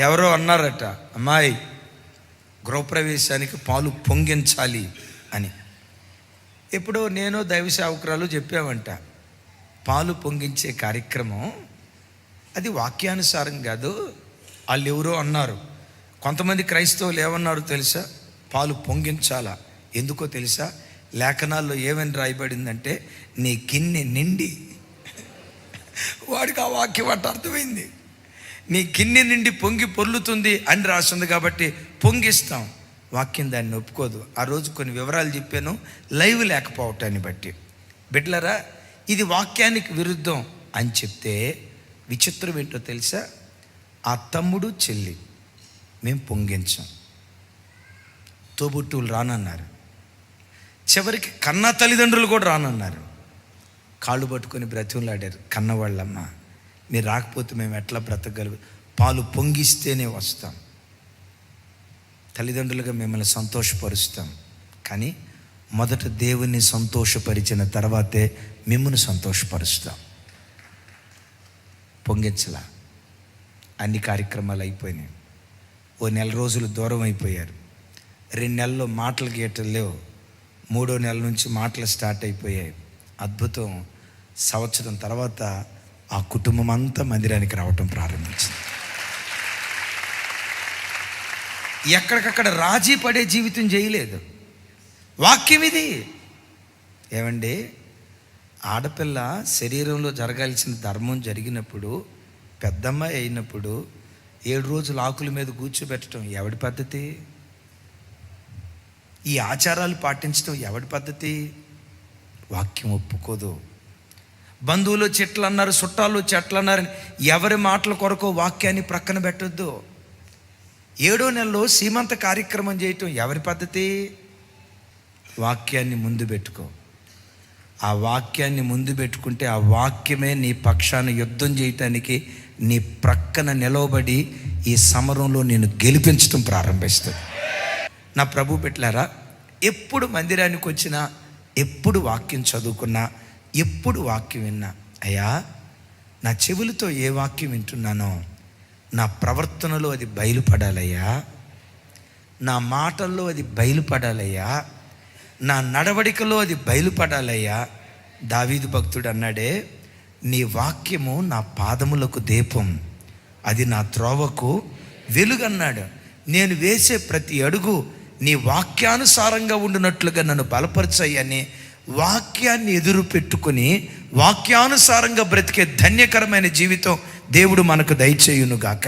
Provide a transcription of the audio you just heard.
ఎవరో అన్నారట, అమ్మాయి గృహప్రవేశానికి పాలు పొంగించాలి అని. ఎప్పుడో నేను దైవ సేవకురాలు చెప్పామంట, పాలు పొంగించే కార్యక్రమం అది వాక్యానుసారం కాదు. వాళ్ళు ఎవరో అన్నారు. కొంతమంది క్రైస్తవులు ఏమన్నారు తెలుసా? పాలు పొంగించాలా. ఎందుకో తెలుసా? లేఖనాల్లో ఏమని రాయబడిందంటే, నీ గిన్నె నిండి. వాడికి ఆ వాక్యం అట్ట అర్థమైంది. నీ గిన్నె నిండి పొంగి పొర్లుతుంది అని రాస్తుంది కాబట్టి పొంగిస్తాం. వాక్యం దాన్ని ఒప్పుకోదు. ఆ రోజు కొన్ని వివరాలు చెప్పాను, లైవ్ లేకపోవటాన్ని బట్టి. బిడ్డలరా, ఇది వాక్యానికి విరుద్ధం అని చెప్తే విచిత్రం ఏంటో తెలుసా? ఆ తమ్ముడు చెల్లి మేము పొంగించాం, తోబుట్టువులు రానన్నారు, చివరికి కన్న తల్లిదండ్రులు కూడా రానన్నారు. కాళ్ళు పట్టుకొని బ్రతిమలాడారు, కన్నవాళ్ళమ్మ మీరు రాకపోతే మేము ఎట్లా బ్రతకగలుగు, పాలు పొంగిస్తేనే వస్తాం, తల్లిదండ్రులుగా మిమ్మల్ని సంతోషపరుస్తాం, కానీ మొదట దేవుణ్ణి సంతోషపరిచిన తర్వాతే మిమ్మల్ని సంతోషపరుస్తాం. పొంగించలా. అన్ని కార్యక్రమాలు అయిపోయినాయి. ఓ నెల రోజులు దూరం అయిపోయారు. 2 నెలల్లో మాటలు గీటలు లేవు. 3వ నెల నుంచి మాటలు స్టార్ట్ అయిపోయాయి. అద్భుతం. సంవత్సరం తర్వాత ఆ కుటుంబం అంతా మందిరానికి రావటం ప్రారంభించింది. ఎక్కడికక్కడ రాజీ పడే జీవితం చేయలేదు. వాక్యం ఇది. ఏమండి, ఆడపిల్ల శరీరంలో జరగాల్సిన ధర్మం జరిగినప్పుడు, పెద్దమ్మాయి అయినప్పుడు 7 రోజులు ఆకుల మీద కూర్చోబెట్టడం ఎవడి పద్ధతి? ఈ ఆచారాలు పాటించడం ఎవడి పద్ధతి? వాక్యం ఒప్పుకోదు. బంధువులు చెట్లు అన్నారు, చుట్టాలు చెట్లు అన్నారు, ఎవరి మాటల కొరకు వాక్యాన్ని ప్రక్కన పెట్టొద్దు. 7వ నెలలో సీమంత కార్యక్రమం చేయటం ఎవరి పద్ధతి? వాక్యాన్ని ముందు పెట్టుకో. ఆ వాక్యాన్ని ముందు పెట్టుకుంటే ఆ వాక్యమే నీ పక్షాన యుద్ధం చేయటానికి నీ ప్రక్కన నిలవబడి ఈ సమరంలో నేను గెలిపించడం ప్రారంభిస్తుంది. నా ప్రభు పెట్టారా, ఎప్పుడు మందిరానికి వచ్చినా, ఎప్పుడు వాక్యం చదువుకున్నా, ఎప్పుడు వాక్యం విన్నా, అయ్యా నా చెవులతో ఏ వాక్యం వింటున్నానో నా ప్రవర్తనలో అది బయలుపడాలయ్యా, నా మాటల్లో అది బయలుపడాలయ్యా, నా నడవడికలో అది బయలుపడాలయ్యా. దావీదు భక్తుడు అన్నాడే, నీ వాక్యము నా పాదములకు దీపం, అది నా త్రోవకు వెలుగన్నాడు. నేను వేసే ప్రతి అడుగు నీ వాక్యానుసారంగా ఉండినట్లుగా నన్ను బలపరచయ్యని వాక్యాన్ని ఎదురు పెట్టుకుని వాక్యానుసారంగా బ్రతికే ధన్యకరమైన జీవితం దేవుడు మనకు దయచేయునుగాక.